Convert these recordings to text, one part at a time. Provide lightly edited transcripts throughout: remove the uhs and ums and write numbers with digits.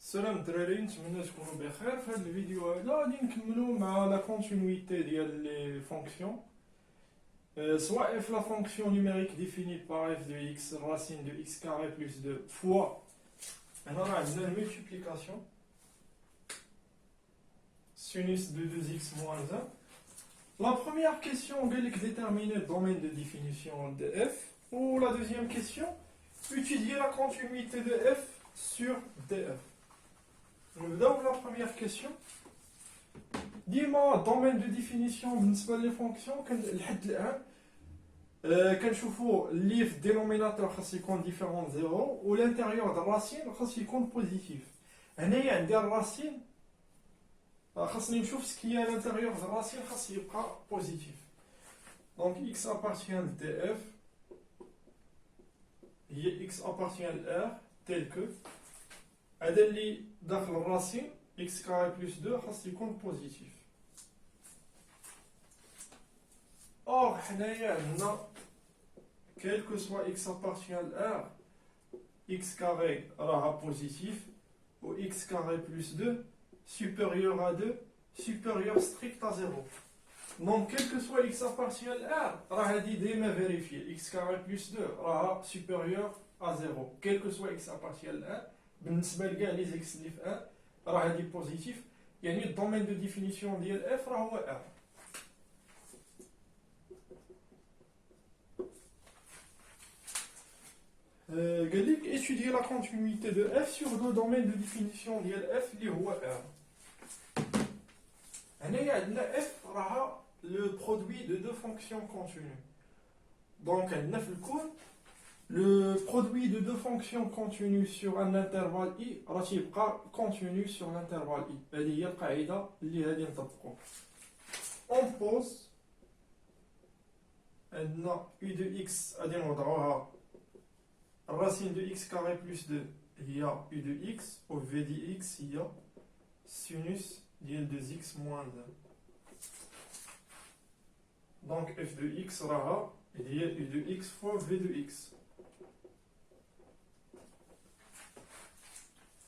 السلام الدراري، نتمنى تكونوا بخير. في هذا الفيديو هذا غادي نكملوا مع لا كونتينيتي ديال لي فونكسيون. Soit f la fonction numérique définie par f de x racine de x carré plus 2 fois هنا راه عندنا الملتيبليكاسيون sinus de 2x moins 1. La première question قال لك déterminer le domaine de définition de f, ou la deuxième question étudier la continuité de f sur df. نبداو la première question. ديما الدومين دو ديفينيسيون بالنسبه لي فونكسيون لحد الان كنشوفوا اللي في الدينوميناتور خاص يكون ديفيرون زيرو والانتيريور ديال الراسين خاص يكون بوزيتيف. هنايا عندي الراسين خاصني نشوف سكيا الانتيريور ديال الراسين خاص يبقى بوزيتيف. دونك x appartient de df هي x appartient de r tel que هذا اللي داخل الراسين x carré plus 2 خاص يكون بوزيتيف. or حنايا عندنا quel que soit x appartient de r x carré راها بوزيتيف و x carré plus 2 supérieur à 2 supérieur strict à 0. donc quel que soit x appartient de r راه هادي ديما فيريفي x carré plus 2 راها supérieur à 0 quel que soit x appartient de r بالنسبه لكاع لي زيكس اللي في r راه هادي بوزيتيف، يعني الدومين دو ديفينيسيون ديال اف راه هو ار. قال لك étudier la continuité de f sur le domaine de définition ديال f اللي هو r. هنايا عندنا f راها le produit de deux fonctions continues. donc عندنا في الكون le produit de deux fonctions continues sur un intervalle i راه تيبقى continu sur l'intervalle i. هذه هي القاعده اللي غادي نطبقوا. on pose عندنا u de x غادي نوضعوها الراسين de x carré plus 2 هي u de x و v de x هي sinus ديال 2x moins 1. donc f de x راها هي u de x fois v de x.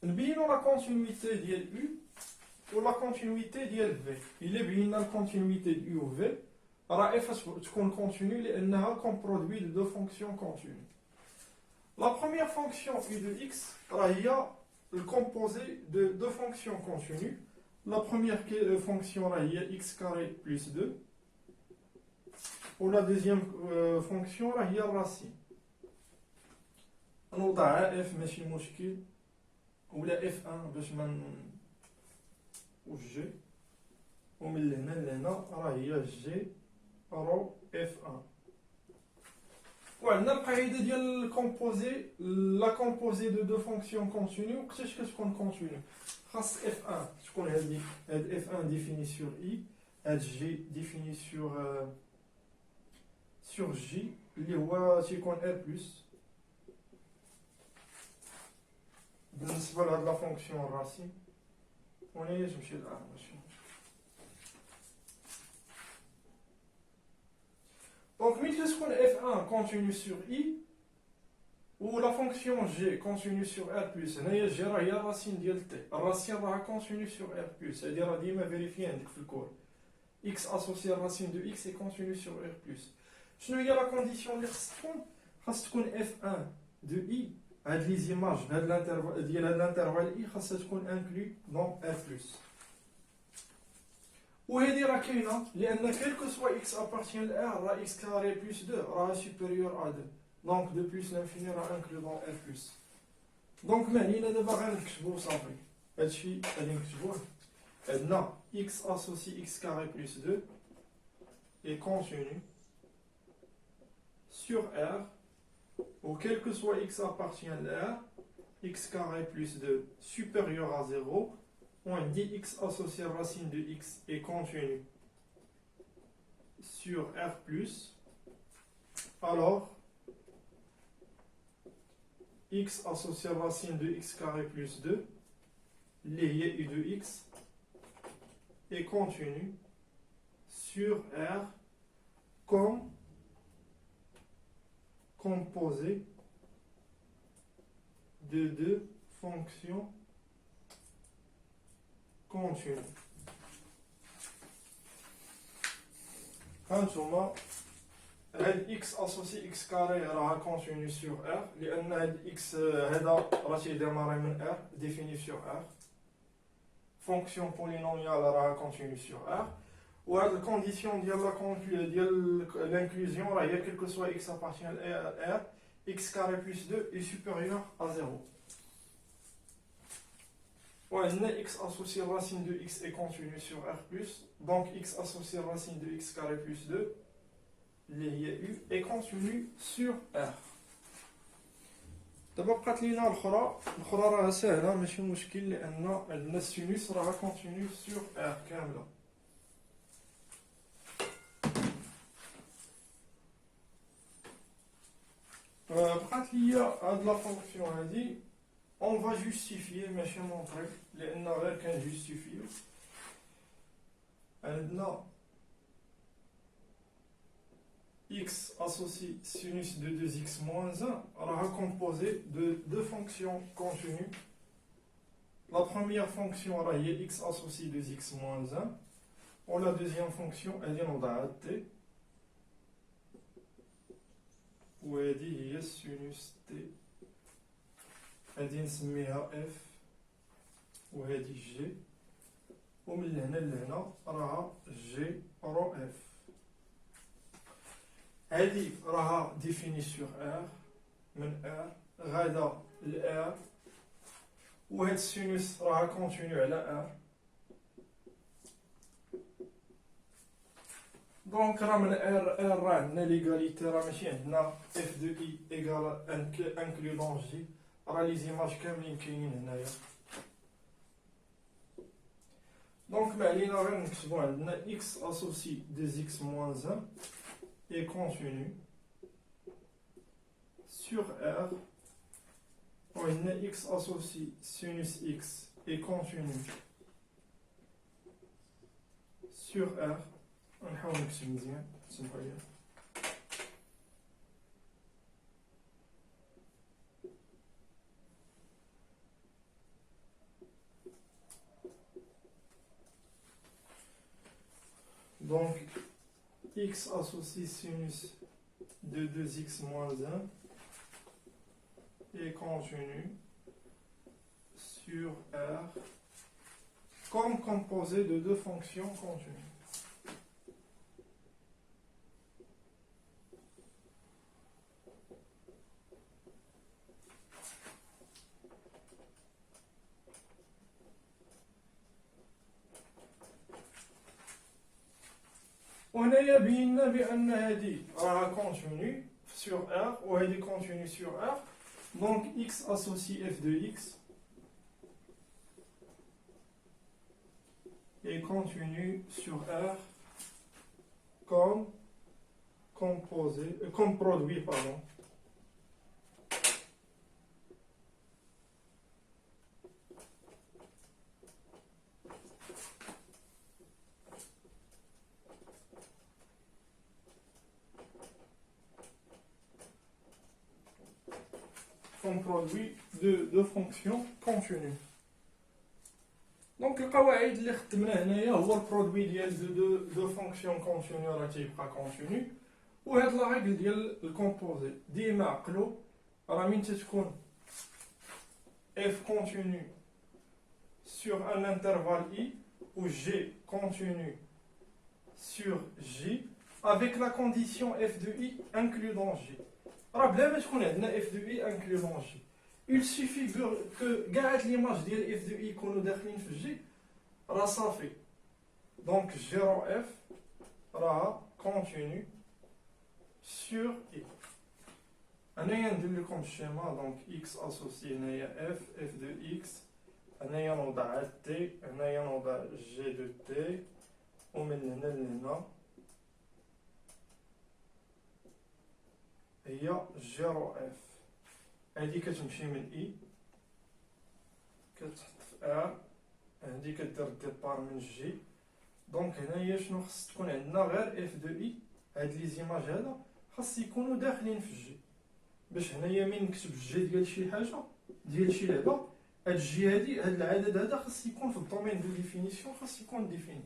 نبينوا لا كونتينيتي ديال u و لا كونتينيتي ديال v. الا بينا الكونتينيتي ديال u و v راه f تكون كونتينيو لانها كون برودوي دو دو فونكسيون كونتينيو. لا بروميير فونكسيون u de x راه هي الكومبوزي دو دو فونكسيون كونتينيو. لا بروميير فونكسيون راه هي x carré plus 2 و لا دوزيام فونكسيون راه هي الراسين. نوضعها f ماشي مشكل ولا f1 باش ما و g ومن لهنا لهنا راه هي g رو f1. وعندنا القاعده ديال الكومبوزي لا كومبوزي دو دو فونكسيون كونتينيو. وقتاش كتكون كونتينيو خاص f1 تكون هاد f1 ديفيني سور i هاد g ديفيني سور g اللي هو تيكون r بلس بالنسبه لهاد لا فونكسيون الراسين. ونيش نمشي للآن ماشي دونك ملي تكون f1 continue sur i و لا فونكسيون g continue sur r بلس هنايا g راه هي الراسين ديال t الراسين راه continue sur r بلس هادي راه ديما فيريفي عندك في الكور x associé الراسين دو x est continue sur r بلس. شنو هي لا كونديسيون اللي خاص تكون f1 دو i هاد لي زيماج بهاد الانترفال ديال هاد الانترفال اي خاصها تكون انكلو دون ار بلس. وهادي راه كاينه لان كيلكو سوا اكس ابارتيان لار راه اكس كاري بلس 2 راه سوبيريور ا 2 دونك دو بلس لانفيني راه انكلو دون ار بلس. دونك ما علينا دابا غير نكتبو صافي هادشي غادي نكتبوه. عندنا اكس اسوسي اكس كاري بلس 2 اي كونتينيو sur R où quel que soit x appartient à R, x carré plus 2 supérieur à 0, on dit x associé à racine de x est continu sur R plus, alors x associé à racine de x carré plus 2, lié u de x, est continu sur R comme composé de deux fonctions continu. هانتوما هاد x associé x carré راها continu sur R لأن هاد x هذا راه تيديماري من R défini sur R. Fonction polynomiale راها continu sur R. وهاد الكونديسيون ديال l'inclusion راه هي quel que soit x appartient à R, x carré plus 2 est supérieur à 0. وعندنا x associé racine de x est continu sur R+, donc x associé racine de x carré plus 2 اللي هي u est continu sur R. دابا بقات لينا الاخرى راها ساهله ماشي مشكل لان عندنا السينوس راها continu sur R كامله. بقات ليا هاد لا فونكسيون هادي on va justifier ماشي montrer لان غير كنجوستيفيو. عندنا x associé sinus de 2x moins 1 sera composé de deux fonctions continues. La première fonction est x associé 2x moins 1 et la deuxième fonction est t où est sinus t غادي نسميها f وهذه g ومن هنا لهنا راها g رو f. هذه راها ديفيني سور R من R غادا ل R وهاد السينوس راها كونتينيو على R. دونك راه من R راه عندنا ليغاليتي راه ماشي عندنا f de i égale includant g راه لي زيماج كاملين كاينين هنايا. دونك ما علينا غير نكتبو عندنا x associé 2x moins 1 est continu sur R. On a x associé sinus x est continu sur R. On va نكتب donc x associé sinus de 2x moins 1 est continu sur R comme composé de deux fonctions continues. وهنايا بينا بان هذه راها كونتينيو sur R وهذه كونتينيو sur R. Donc x associé f de x est continu sur R comme comme produit, pardon. Comme produit de fonctions continues. Donc القواعد اللي خدمنا هنايا هو البرودوي ديال دو فونكسيون كونتينيو راه تيبقى كونتينيو وهاد لا ريغل ديال الكومبوزي ديما عقلو راه من تتكون f continu sur un intervalle i ou g continu sur j avec la condition f de i incluant j. راه بلا ما تكون عندنا f de i incluant j. Il suffit que كاع هاد ليماج ديال f de i يكونوا داخلين في j راه صافي. Donc g رو f راه continu sur i. انايا ندير لكم الشيما دونك x associé هنايا f de x انايا نوضع t انايا نوضع g de t ومن هنا لهنا هي جيرو اف. هادي كتمشي من اي كتحط في ار هادي كدير ديبار من جي. دونك هنايا شنو خص تكون عندنا غير اف دو اي. هاد لي زيماج هذا خاص يكونوا داخلين في جي باش هنايا من نكتب جي ديال شي حاجه ديال شي لعبه هاد الجي هادي هاد العدد هذا خاص يكون في الدومين دو ديفينيسيون خاص يكون ديفيني